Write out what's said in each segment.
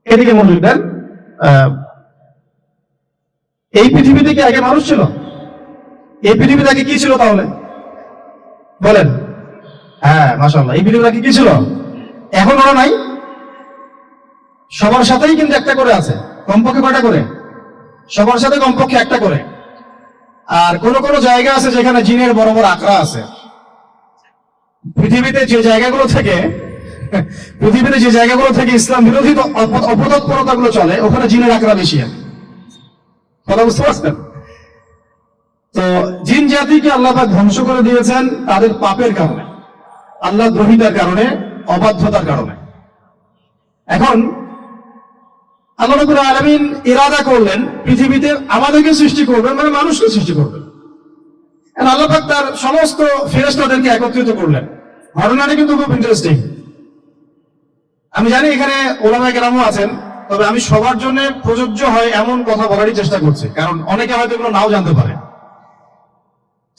এদিকে মনোযোগ দেন। এই পৃথিবীতে কি আগে মানুষ ছিল? এই পৃথিবীতে আগে কি ছিল তাহলে বলেন? হ্যাঁ, মাশাআল্লাহ। এই পৃথিবীতে আগে কি ছিল? এখন ওরা নাই? সবার সাথেই কিন্তু একটা করে আছে। কমপক্ষে কয়টা করে? সবার সাথে কমপক্ষে একটা করে। আর কোন কোন জায়গা আছে যেখানে জিনের বড় বড় আখড়া আছে। পৃথিবীতে যে জায়গাগুলো থেকে ইসলাম বিরোধী অপতৎপরতা গুলো চলে, ওখানে জিনের আখড়া বেশি আছে। কথা বুঝতে পারছেন? তো জিন জাতিকে আল্লাহ পাক ধ্বংস করে দিয়েছেন তাদের পাপের কারণে, আল্লাহ দ্রোহিতার কারণে, অবাধ্যতার কারণে। এখন আল্লাহ রাব্বুল আলামিন ইরাদা করলেন পৃথিবীতে আমাদেরকে সৃষ্টি করবেন, মানে মানুষকে সৃষ্টি করবেন। আল্লাহ পাক তার সমস্ত ফেরেশতাদেরকে একত্রিত করলেন। ঘটনাটা কিন্তু খুব ইন্টারেস্টিং। আমি জানি এখানে ওলামায়ে কেরামও আছেন, তবে আমি সবার জন্য প্রযোজ্য হয় এমন কথা বলারই চেষ্টা করছি, কারণ অনেকে হয়তো এগুলো নাও জানতে পারে।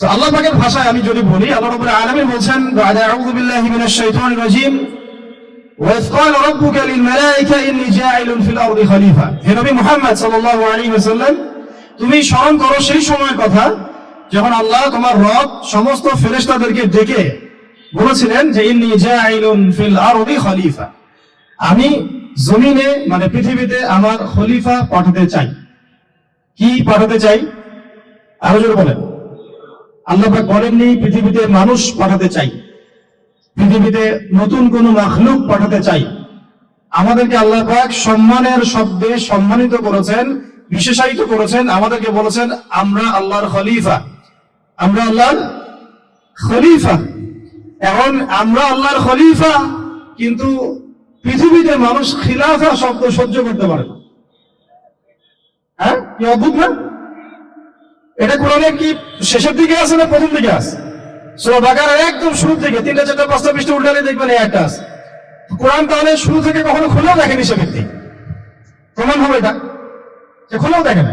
তো আল্লাহ পাকের ভাষায় আমি যদি বলি, আল্লাহ রাব্বুল আলামিন বলছেন, আউযু বিল্লাহি মিনাশ শাইতানির রাজীম, ওয়াইয ক্বালা রাব্বুকা লিল মালায়েকা ইন্নী জাইলুন ফিল আরদি খলিফা। হে নবী মুহাম্মদ সাল্লাল্লাহু আলাইহি ওয়াসাল্লাম, তুমি স্মরণ করো সেই সময়ের কথা যখন আল্লাহ তোমার রব সমস্ত ফেরেশতাদেরকে ডেকে বলেছিলেন যে ইন্নী জাইলুন ফিল আরদি খলিফা, আমি জমিনে মানে পৃথিবীতে আমার খলিফা পাঠাতে চাই। কি পাঠাতে চাই? আরো জোরে বলেন। আল্লাহ পাক বলেননি পৃথিবীতে মানুষ পাঠাতে চাই, পৃথিবীতে নতুন কোন মাখলুক পাঠাতে চাই। আমাদেরকে আল্লাহ পাক সম্মানের শব্দে সম্মানিত করেছেন, বিশেষায়িত করেছেন। আমাদেরকে বলেছেন আমরা আল্লাহর খলিফা, আমরা আল্লাহর খলিফা। এখন আমরা আল্লাহর খলিফা, কিন্তু পৃথিবীতে মানুষ খিলাফা শব্দ সহ্য করতে পারে না। হ্যাঁ, কি অদ্ভুত না? এটা কোরআনে কি শেষের দিকে আছে না প্রথম দিকে আছে? সূরা বাকারার একদম শুরু থেকে 3টা 4টা 5টা পৃষ্ঠা উল্টালে দেখবেন এই একটা আছে। কোরআন তাহলে শুরু থেকে কখনো খুলেও দেখেনি সে ব্যক্তি। প্রমাণ হবে এটা যে খুলেও দেখে না,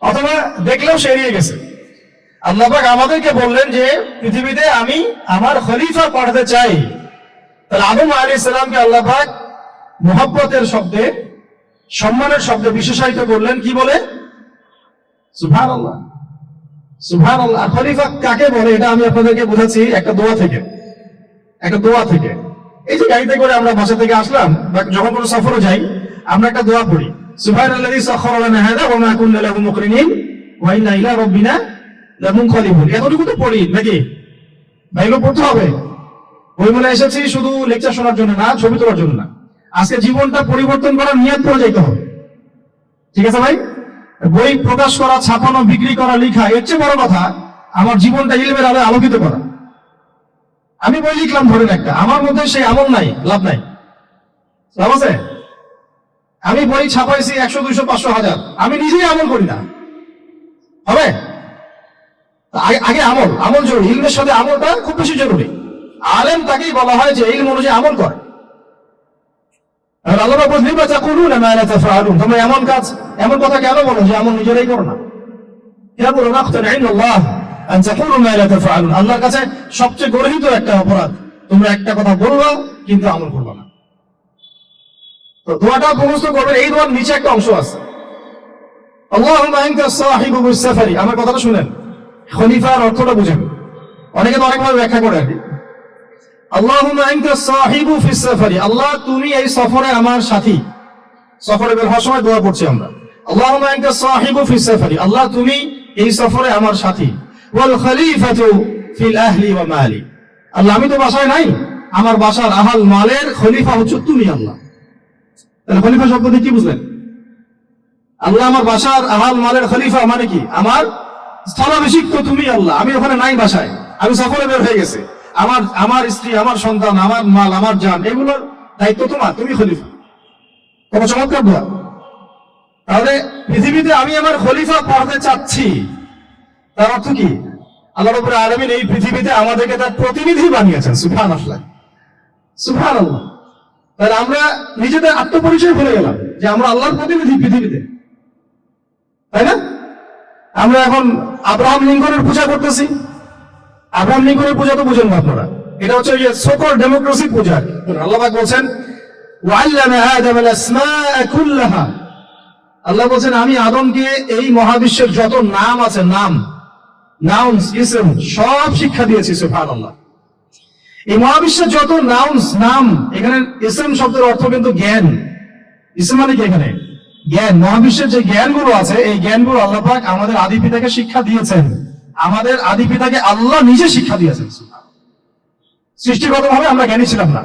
অথবা দেখলেও সে এড়িয়ে গেছে। আল্লাহ পাক আমাদেরকে বললেন যে পৃথিবীতে আমি আমার খলিফা পাঠাতে চাই। তাহলে আদম আলাইহিস সালামকে আল্লাহ পাক মুহাব্বতের শব্দে, সম্মানের শব্দে বিশেষায়িত করলেন। কি বলে? সুবহানাল্লাহ, সুবহানাল্লাহ। খলিফা কাকে বলে এটা আমি আপনাদেরকে বোঝাচ্ছি একটা দোয়া থেকে। এই যে গাড়িতে করে আমরা বাসা থেকে আসলাম বা যখন কোনো সফরে যাই, আমরা একটা দোয়া পড়ি, সুবহানাল্লাযী সাখখারা লানা হাযা ওয়া মা কুন্না লাহু মুকরিনিন ওয়া ইন্না ইলা রাব্বিনা লামুনকালিবুন। এতটুকু তো পড়ি নাকি? ভাইগুলো পড়তে হবে। বই মনে এসেছি শুধু লেকচার শোনার জন্য না, ছবি তোলার জন্য না। আজকে জীবনটা পরিবর্তন করার নিয়ত করে যাইতে হবে। ঠিক আছে ভাই? বই প্রকাশ করা, ছাপানো, বিক্রি করা, লেখা, এর চেয়ে বড় কথা আমার জীবনটা ইলমের আলোয় আলোকিত করা। আমি বই লিখলাম ধরেন একটা, আমার মধ্যে সেই আমল নাই, লাভ নাই। লাভ আছে? আমি বই ছাপাইছি 100, 200, 500, 1000, আমি নিজেই আমল করি না, হবে? আগে আমল জরুরি। ইলমের সাথে আমলটা খুব বেশি জরুরি। আলেম তাকেই বলা হয় যে ইলম অনুযায়ী আমল করে। আল্লাহ বলেন লিমা তাকুলুনা মা লা তাফআলুন, তোমরা এমন কথা কেন বলো যে আমল নিজেরাই করো না? ইয়াকুলু নাকতান ইনদাল্লাহ আন তাকুলু মা লা তাফআলুন। আল্লাহর কাছে সবচেয়ে গর্হিত একটা অপরাধ, তোমরা একটা কথা বলবা কিন্তু আমল করবে না। তো দোয়াটা মুখস্থ করবেন। এই দোয়ার নিচে একটা অংশ আছে, আল্লাহুম্মা আনতা সাহিবু বিস সাফারি। আমার কথাটা শুনেন, খলিফার অর্থটা বুঝেন। অনেকে তো অনেকভাবে ব্যাখ্যা করে আর কি। আল্লাহুম্মা আনতা সাহিবু ফিস সাফারি, আল্লাহ তুমি এই সফরে আমার সাথী। সফরে বের হওয়ার সময় দোয়া পড়ছি আমরা, আল্লাহুম্মা আনতা সাহিবু ফিস সাফারি, আল্লাহ তুমি এই সফরে আমার সাথী। ওয়াল খলিফাতু ফিল আহলি ওয়া মালি, আল্লাহ আমি তো বাসায় নাই, আমার বাসার আহল মালের খলিফা হচ্ছে তুমি আল্লাহ। তাহলে খলিফা শব্দ কি বুঝলেন? আল্লাহ আমার বাসার আহল মালের খলিফা মানে কি? আমার স্থলাভিষিক্ত তুমি আল্লাহ। আমি ওখানে নাই বাসায়, আমি সফরে বের হয়ে গেছি। আমার স্ত্রী, আমার সন্তান, আমার মাল, আমার জান, এগুলোর দায়িত্ব তোমার, তুমি খলিফা। কত চমৎকার দোয়া! তাহলে পৃথিবীতে আমি আমার খলিফা পাঠাতে চাচ্ছি, তার অর্থ কি? আল্লাহ রাব্বুল আলামিন এই পৃথিবীতে আমাদেরকে তার প্রতিনিধি বানিয়েছেন। সুবহানাল্লাহ, সুবহানাল্লাহ। তাহলে আমরা নিজেদের আত্মপরিচয় ভুলে গেলাম যে আমরা আল্লাহর প্রতিনিধি পৃথিবীতে, তাই না? আমরা এখন আব্রাহাম লিঙ্কনের পূজা করতেছি। আব্রাহাম লিঙ্কনের পূজা তো বুঝেন না আপনারা, এটা হচ্ছে যে সকল ডেমোক্রেসি পূজা। আল্লাহ পাক বলছেন وعلم آدم الأسماء كلها আল্লাহ বলছেন আমি আদমকে এই মহাবিশ্বের যত নাম আছে নাউন্স ইসম সব শিক্ষা দিয়েছি সুবহানাল্লাহ। এই মহাবিশ্বের যত নাম এখানে ইসম শব্দের অর্থ কিন্তু জ্ঞান। ইসম মানে কি এখানে জ্ঞান। মহাবিশ্বের যে জ্ঞানগুলো আছে এই জ্ঞানগুলো আল্লাহ পাক আমাদের আদি পিতাকে শিক্ষা দিয়েছেন। আমাদের আদি পিতাকে আল্লাহ নিজে শিক্ষা দিয়েছেন। সৃষ্টিগতভাবে আমরা জ্ঞানী ছিলাম না,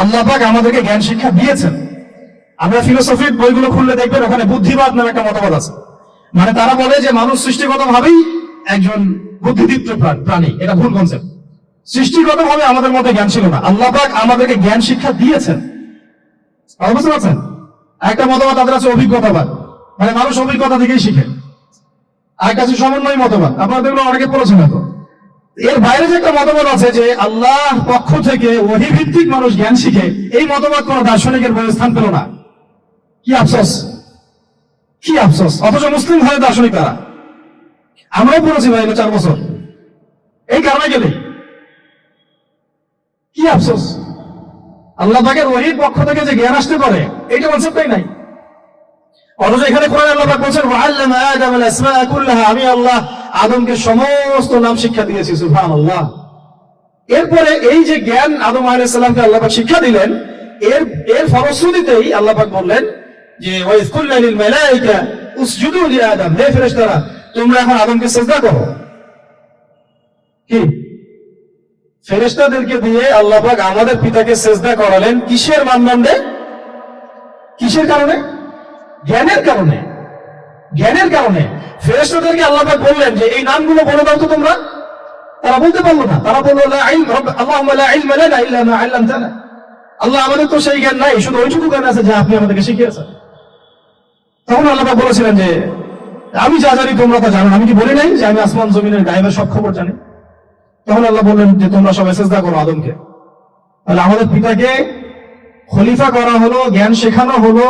আল্লাহ পাক আমাদেরকে জ্ঞান শিক্ষা দিয়েছেন। আমরা ফিলোসফির বইগুলো খুললে দেখবেন ওখানে বুদ্ধিবাদ নামে একটা মতবাদ আছে। মানে তারা বলে যে মানুষ সৃষ্টিগতভাবেই একজন বুদ্ধিদীপ্ত প্রাণী। এটা ভুল কনসেপ্ট। সৃষ্টিগতভাবে আমাদের মধ্যে জ্ঞান ছিল না, আল্লাহ পাক আমাদেরকে জ্ঞান শিক্ষা দিয়েছেন। বুঝতে পারছেন? একটা মতবাদ তাদের আছে অভিজ্ঞতাবাদ, মানে মানুষ অভিজ্ঞতা থেকেই শিখে। আর কাছে সমন্বয় মতবাদ, আপনারা দেখলো অনেকে পড়েছেন হয়তো। এর বাইরে যে একটা মতবাদ আছে যে আল্লাহ পক্ষ থেকে ওহী ভিত্তিক মানুষ জ্ঞান শিখে, এই মতবাদ কোন দার্শনিকের বইয়ে স্থান পেল না। কি আফসোস, কি আফসোস। অথচ মুসলিম হয় দার্শনিক তারা। আমরাও পড়েছি ভাই 4 বছর এই কারণে গেলে। কি আফসোস, আল্লাহ পাকের ওহীর পক্ষ থেকে যে জ্ঞান আসতে পারে এইটা কনসেপ্টই নাই। অথচ এখানে কোরআনে আল্লাহ পাক বলেছেন ওয়াআল্লামা আদাম আল আসমাআ কুল্লাহা, আমি আল্লাহ আদমকে সমস্ত নাম শিক্ষা দিয়েছি। সুবহানাল্লাহ। এরপরে এই যে জ্ঞান আদম আলাইহিস সালামকে আল্লাহ পাক শিক্ষা দিলেন, এর ফলশ্রুতিতেই আল্লাহ পাক বললেন যে ওয়াইজ কুল্লা লিল মালায়েকা উসজুদু লি আদম, হে ফেরেশতারা তোমরা এখন আদমকে সিজদা করো। কি ফেরেশতাদেরকে দিয়ে আল্লাহ পাক আমাদের পিতাকে সিজদা করালেন কিসের মানদণ্ডে, কিসের কারণে? জ্ঞানের কারণে। জ্ঞানের কারণে ফেরেশতাদেরকে আল্লাহ পাক বললেন যে এই নামগুলো বলে দাও তো তোমরা। তারা বলতে পারলো না। তারা বলল লা ইলম আল্লাহুম্মা লা ইলমা লানা ইল্লা মা আল্লামতানা, আল্লাহ আমাদের তো সেই জ্ঞান নাই, শুধু ওইটুকু জ্ঞান আছে যা আপনি আমাদেরকে শিখিয়েছেন। তখন আল্লাহ পাক বলেছিলেন যে আমি যা জানি তোমরা তা জানো, আমি কি বলি নাই যে আমি আসমান জমিনের গায়েবের সব খবর জানি? তখন আল্লাহ বললেন যে তোমরা সবাই সিজদা করো আদমকে। তাহলে আমাদের পিতাকে খলিফা করা হলো, জ্ঞান শেখানো হলো,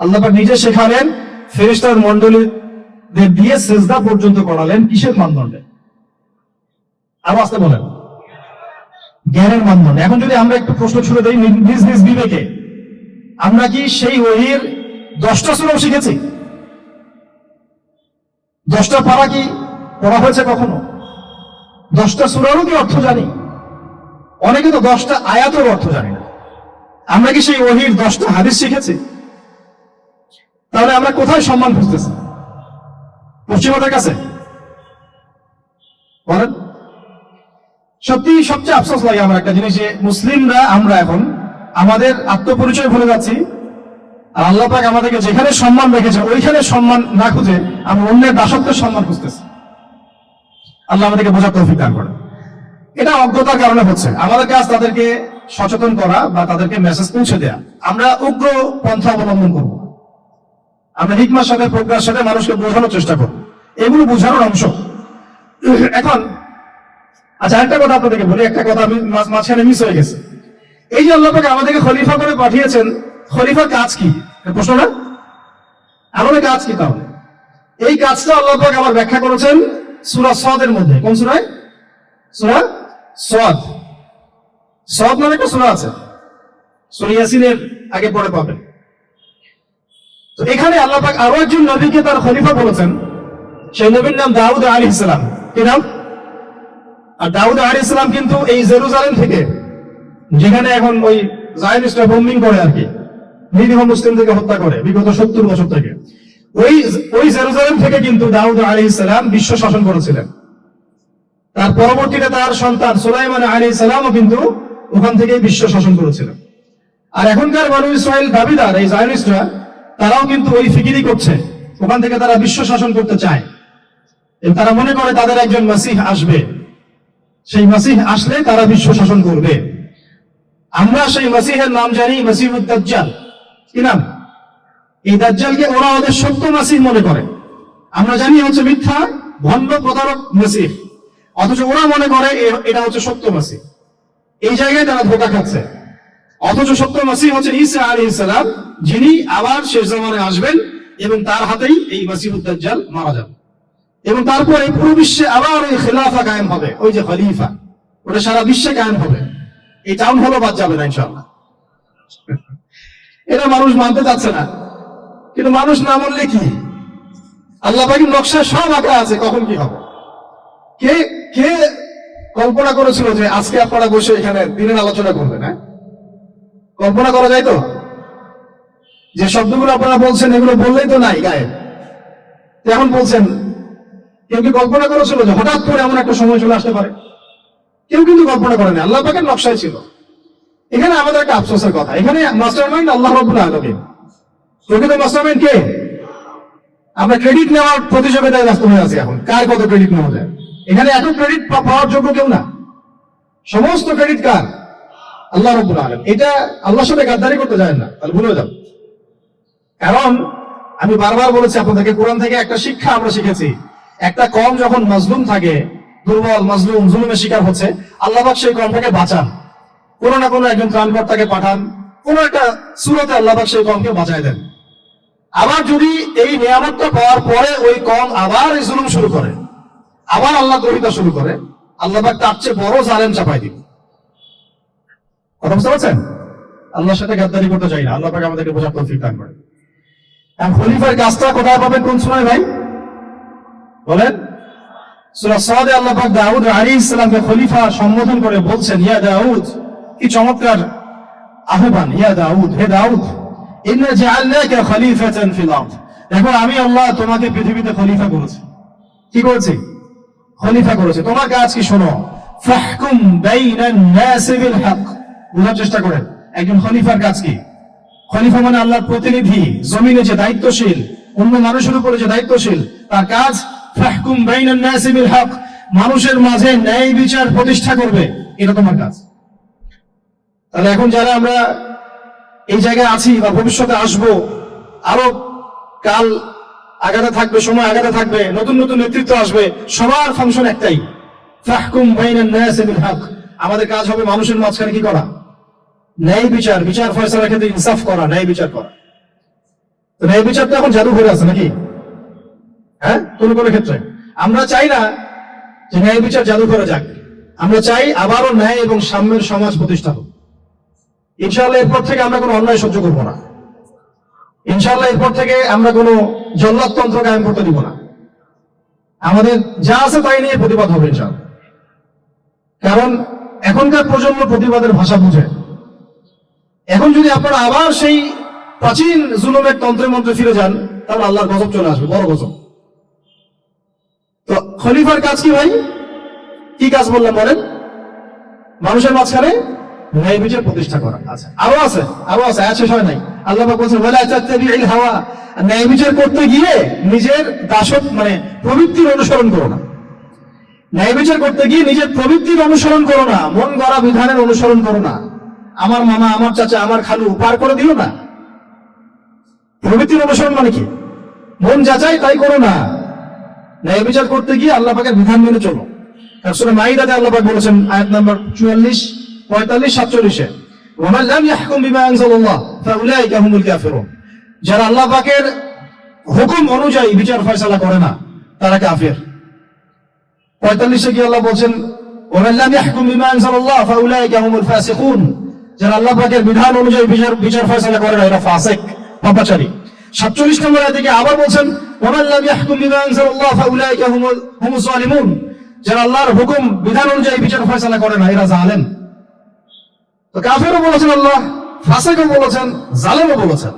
আল্লাহ পাক নিজে শেখালেন, ফেরেশতার মণ্ডলীদের দিয়ে সিজদা পর্যন্ত করালেন কিসের মানদণ্ডে? আরো আসতে বলেন, জ্ঞানের মানদণ্ডে। এখন যদি আমরা একটু প্রশ্ন ছুড়ে দেই নিজ নিজ বিবেকে, আমরা কি সেই ওহীর 10টা সূরা শিখেছি? 10টা পারা কি পড়া হয়েছে কখনো? 10টা সূরারও কি অর্থ জানি? অনেকে তো 10টা আয়াতের অর্থ জানি না। আমরা কি সেই ওহীর 10টা হাদিস শিখেছি? তাহলে আমরা কোথায় সম্মান খুঁজতেছি? পশ্চিমাদের কাছে? বলেন। সত্যি সবচেয়ে আফসোস লাগে আমার একটা জিনিস, যে মুসলিমরা আমরা এখন আমাদের আত্মপরিচয় ভুলে যাচ্ছি, আর আল্লাহ পাক আমাদেরকে যেখানে সম্মান রেখেছে ওইখানে সম্মান না খুঁজে আমরা অন্যের দাসত্বের সম্মান খুঁজতেছি। আল্লাহ আমাদেরকে বোঝার তৌফিক দান করেন। এটা অজ্ঞতার কারণে হচ্ছে। আমাদের কাজ তাদেরকে সচেতন করা বা তাদেরকে মেসেজ পৌঁছে দেয়া। আমরা উগ্র পন্থা অবলম্বন করব, আমরা হিকমার সাথে প্রজ্ঞার সাথে মানুষকে বোঝানোর চেষ্টা করব, এগুলো বোঝানোর অংশ। এখন আচ্ছা একটা কথা আপনাদেরকে বলি, একটা কথা আমি মাঝখানে মিস হয়ে গেছে। এই যে আল্লাহ পাক আমাদেরকে খলিফা করে পাঠিয়েছেন, খলিফার কাজ কি? প্রশ্ন না? আমাদের কাজ কি তাহলে? এই কাজটা আল্লাহ পাক আবার ব্যাখ্যা করেছেন সূরা সাদের মধ্যে। কোন সূরায়? সূরা সাদ। সাদ নামে একটা সূরা আছে, সূরা ইয়াসিনের আগে পড়ে পাবেন। তো এখানে আল্লাহ পাক আরো একজন নবীকে তার খলিফা বলেছেন। সেই নবীর নাম দাউদ আলাইহিস সালাম। কি নাম? আর দাউদ আলাইহিস সালাম কিন্তু এই জেরুজালেম থেকে, যেখানে এখন ওই জায়নিস্টরা বোম্বিং করে আর কি, নিরীহ মুসলিমদেরকে হত্যা করে বিগত 70 বছর থেকে, ওই জেরুজালেম থেকে কিন্তু দাউদ আলাইহিস সালাম বিশ্ব শাসন করেছিলেন। তার পরবর্তীতে তার সন্তান সুলাইমান আলাইহিস সালামও কিন্তু ওখান থেকে বিশ্ব শাসন করেছিলেন। আর এখনকার বনু ইসরাইল দাবিদার এই জায়নিস্টরা, তারাও কিন্তু ওই ফিকিরি করছে, ওখান থেকে তারা বিশ্ব শাসন করতে চায়। তারা মনে করে তাদের একজন মাসিহ আসবে, সেই মাসিহ আসলে তারা বিশ্ব শাসন করবে। আমরা সেই মাসিহের নাম জানি মাসিহুদ দাজ্জাল। কি নাম? এই দাজ্জালকে ওরা ওদের সত্য মাসিহ মনে করে, আমরা জানি হচ্ছে মিথ্যা ভণ্ড প্রতারক মাসিহ, অথচ ওরা মনে করে এটা হচ্ছে সত্য মাসিহ। এই জায়গায় তারা ধোঁকা খাচ্ছে। অথচ সত্য মাসিহ হচ্ছে ঈসা আলাইহিস সালাম, যিনি আবার শেষ জামানায় আসবেন এবং তার হাতেই এই মাসিহুদ দাজ্জাল মারা যাবে, এবং তারপরে পুরো বিশ্বে আবার ওই খেলাফা কায়েম হবে, ওই যে খলিফা, ওটা সারা বিশ্বে কায়েম হবে। এই টাউন হলো বাদ যাবে না ইনশাআল্লাহ। এটা মানুষ মানতে চাচ্ছে না, কিন্তু মানুষ না মানলে কি, আল্লাহ পাকের নকশা সব আঁকা আছে কখন কি হবে। কে কে কল্পনা করেছিল যে আজকে আপনারা বসে এখানে দিনের আলোচনা করবেন? হ্যাঁ, কল্পনা করা যায় তো? যে শব্দগুলো আপনারা বলছেন এগুলো বললেই তো নাই গায়ে, এখন বলছেন। কেউ কি কল্পনা করেছিল যে হঠাৎ করে এমন একটা সময় চলে আসতে পারে? কেউ কিন্তু কল্পনা করেনি, আল্লাহ পাকের নকশায় ছিল। এখানে আমাদের একটা আফসোসের কথা, এখানে মাস্টারমাইন্ড আল্লাহ রাব্বুল আলামিন। প্রকৃত মাস্টারমাইন্ড কে? আমরা ক্রেডিট নেওয়ার প্রতিযোগিতায় ব্যস্ত হয়ে আছি এখন, কার কত ক্রেডিট নেওয়া যায়। এখানে এত ক্রেডিট পাওয়ার যোগ্য কেউ না, সমস্ত ক্রেডিট কার? আল্লাহ রাব্বুল আলামিন। এটা আল্লাহর সাথে গাদ্দারি করতে যায় না, তাহলে ভুলে যাও। কারণ আমি বারবার বলেছি আপনাদেরকে, কোরআন থেকে একটা শিক্ষা আমরা শিখেছি, একটা কওম যখন মাজলুম থাকে, দুর্বল মাজলুম জুলুমের শিকার হচ্ছে, আল্লাহ পাক সেই কওমটাকে বাঁচান, কোনো না কোনো একজন ত্রাণকর্তাকে পাঠান, কোনো একটা সূরাতে আল্লাহ পাক সেই কওমকে বাঁচায় দেন। আবার যদি এই নিয়ামতটা পাওয়ার পরে ওই কওম আবার এই জুলুম শুরু করে, আবার আল্লাহ দ্রোহিতা শুরু করে, আল্লাহ পাক তার চেয়ে বড় জালেম চাপাই দিবে। কথা বুঝতে পারছেন? আল্লাহর সাথে গাদ্দারি করতে চাই না, আল্লাহ পাক আমাদেরকে বোঝার তৌফিক দান করেন। খলিফার কাজটা কোথায় পাবেন কোন সময় ভাই বলেন? সূরা সাদে আল্লাহ পাক দাউদ আলাইহিস সালামকে খলিফা সম্বোধন করে বলছেন, ইয়া দাউদ, কি চমৎকার আহ্বান, ইয়া দাউদ, হে দাউদ, ইন্না জাআলনাকা খলিফাতান ফিল আরদ, দেখো আমি আল্লাহ তোমাকে পৃথিবীতে খলিফা করেছি। কি করেছি? খলিফা করেছি। তোমার কাজ কি শোনো, ফাহকুম বাইনান নাস বিল হক, বোঝার চেষ্টা করেন একজন খলিফার কাজ কি। খলিফা মানে আল্লাহর প্রতিনিধি, জমিনে যে দায়িত্বশীল, অন্য মানুষের উপরে যে দায়িত্বশীল, তার কাজ ফাহকুম বাইনান নাস বিল হক, মানুষের মাঝে ন্যায় বিচার প্রতিষ্ঠা করবে, এটা তোমার কাজ। তাহলে এখন যারা আমরা এই জায়গায় আছি বা ভবিষ্যতে আসবো, আরো কাল আগাতে থাকবে, সময় আগাতে থাকবে, নতুন নতুন নেতৃত্ব আসবে, সবার ফাংশন একটাই, ফাহকুম বাইনান নাস বিল হক। আমাদের কাজ হবে মানুষের মাঝখানে কি করা? ন্যায় বিচার, বিচার ফয়সালার ক্ষেত্রে ইনসাফ করা, ন্যায় বিচার করা। তো ন্যায় বিচারটা এখন জাদু ঘরে আছে নাকি? হ্যাঁ, কোন কোন ক্ষেত্রে আমরা চাই না যে ন্যায় বিচার জাদু ঘরে যাক, আমরা চাই আবারও ন্যায় এবং সাম্যের সমাজ প্রতিষ্ঠা হোক। ইনশাআল্লাহ এরপর থেকে আমরা কোনো অন্যায় সহ্য করবো না, ইনশাআল্লাহ এরপর থেকে আমরা কোনো জল্লাদতন্ত্র কায়েম করতে দিব না, আমাদের যা আছে তাই নিয়ে প্রতিবাদ হবে ইনশাআল্লাহ। কারণ এখনকার প্রজন্ম প্রতিবাদের ভাষা বুঝে। এখন যদি আপনারা আবার সেই প্রাচীন জুলুমের তন্ত্রে মন্ত্রে ফিরে যান, তাহলে আল্লাহর গজব চলে আসবে, বড় গজব। তো খলিফার কাজ কি ভাই? কি কাজ বললাম বলেন? মানুষের মাঝখানে ন্যায় বিচার প্রতিষ্ঠা করা। আচ্ছা, আরো আছে, আরো আছে, শেষ হয় নাই। আল্লাহ পাক বলেছেন, ওয়ালা তাত্তাবি'ল হাওয়া, ন্যায় বিচার করতে গিয়ে নিজের দাসত্ব মানে প্রবৃত্তির অনুসরণ করো না। ন্যায় বিচার করতে গিয়ে নিজের প্রবৃত্তির অনুসরণ করো না, মন গড়া বিধানের অনুসরণ করো না। আমার মামা, আমার চাচা, আমার খালু পার করে দিও না। প্রবৃত্তির অনুসরণ মানে কি? মন যাচাই তাই করো না। ন্যায় বিচার করতে গিয়ে আল্লাহ পাকের বিধান মেনে চলো। সূরা মাইদাতে আল্লাহ পাক বলেছেন, আয়াত নাম্বার 44, 45, 47-এ, ওয়া লাম ইয়াহকুম বিমা আনজালাল্লাহ ফাউলাইকা হুমুল কাফিরুন, যারা আল্লাহ পাকের হুকুম অনুযায়ী বিচার ফয়সালা করে না, তারা কাফের। 45-এ কি আল্লাহ বলেন, ওয়া লাম ইয়াহকুম বিমা আনজালাল্লাহ ফাউলাইকা হুমুল ফাসিকুন, যারা আল্লাহ পাকের বিধান অনুযায়ী বিচার ফয়সালা করে না, এরা ফাসিক, পাপাচারী। 47 নম্বর আয়াতে আবার বলেন, ওয়া লাম ইয়াহকুম বিমা আনজালাল্লাহ ফাউলাইকা হুমুজ জালিমুন, যারা আল্লাহর হুকুম বিধান অনুযায়ী বিচার ফয়সালা করে না, এরা জালেম। তো কাফেরও বলেছেন আল্লাহ, ফাসিকও বলেছেন, জালেমও বলেছেন।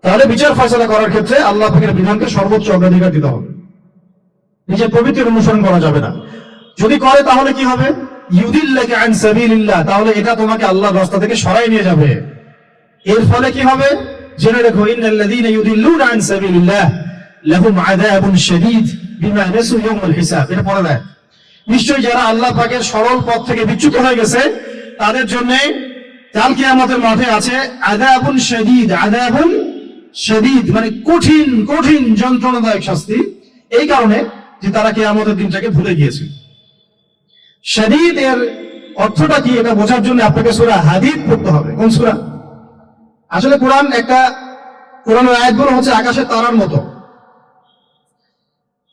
তাহলে বিচার ফয়সালা করার ক্ষেত্রে আল্লাহ পাকের বিধানকে সর্বোচ্চ অগ্রাধিকার দিতে হবে, নিজের প্রবৃত্তির অনুসরণ করা যাবে না। যদি করে তাহলে কি হবে? ইউদিল্লাকা আন সাবিলিল্লাহ, তাহলে এটা তোমাকে আল্লাহর রাস্তা থেকে সরাই নিয়ে যাবে। এর ফলে কি হবে? জেনে রেখো, ইন্নাল্লাযীনা ইউদিল্লুনা আন সাবিলিল্লাহ লাহুম আযাবুন শাদীদ বিমা নাসু ইয়াউমাল হিসাব। এটা পড়ে দেয়, নিশ্চয়ই যারা আল্লাহ পাকের সরল পথ থেকে বিচ্যুত হয়ে গেছে, তাদের জন্য কাল কিয়ামতের মাঠে আছে আযাবুন শাদীদ। আযাবুন শাদীদ মানে কঠিন কঠিন যন্ত্রণাদায়ক শাস্তি, এই কারণে যে তারা কিয়ামতের দিনটাকে ভুলে গিয়েছে। শাদীদ এর অর্থটা কি, এটা বোঝার জন্য আপনাকে সূরা হাদীদ পড়তে হবে। কোন সূরা? আসলে কোরআনের আয়াতগুলো হচ্ছে আকাশের তারার মতো।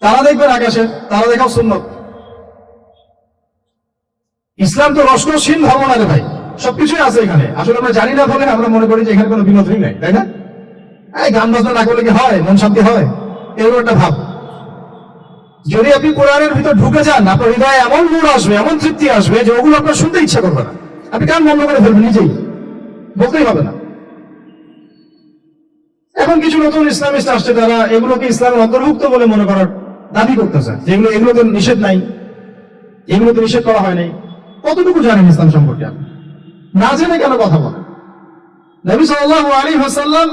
তারা দেখবেন আকাশের, তারা দেখাও সুন্নত। ইসলাম তো রসনশীল ধর্ম না রে ভাই। সবকিছুই আছে এখানে। আসলে আমরা জানি না বলে আমরা মনে করি যে এখানে কোনো বিনোদনই নাই, তাই না? এই গান বাজনা না করলে কি হয়, মন শান্তি হয়? এরকম একটা ভাব। যদি আপনি কোরআনের ভিতর ঢুকে যান, আপনার হৃদয়ে এমন নূর আসবে, এমন তৃপ্তি আসবে যে ওগুলো আপনার শুনতে ইচ্ছা করবে না, আপনি কান বন্ধ করে ফেলবেন, নিজেই বলতেই হবে না। এখন কিছু নতুন ইসলামিস্ট আসছে, তারা এগুলোকে ইসলামের অন্তর্ভুক্ত বলে মনে করার দাবি করতেছে, যেগুলো এগুলোতে নিষেধ নাই, এগুলোতে নিষেধ করা হয় নাই। কতটুকু জানেন ইসলাম সম্পর্কে? আপনি না জেনে কেন কথা বলেন? নবী সাল্লাল্লাহু আলাইহি ওয়াসাল্লাম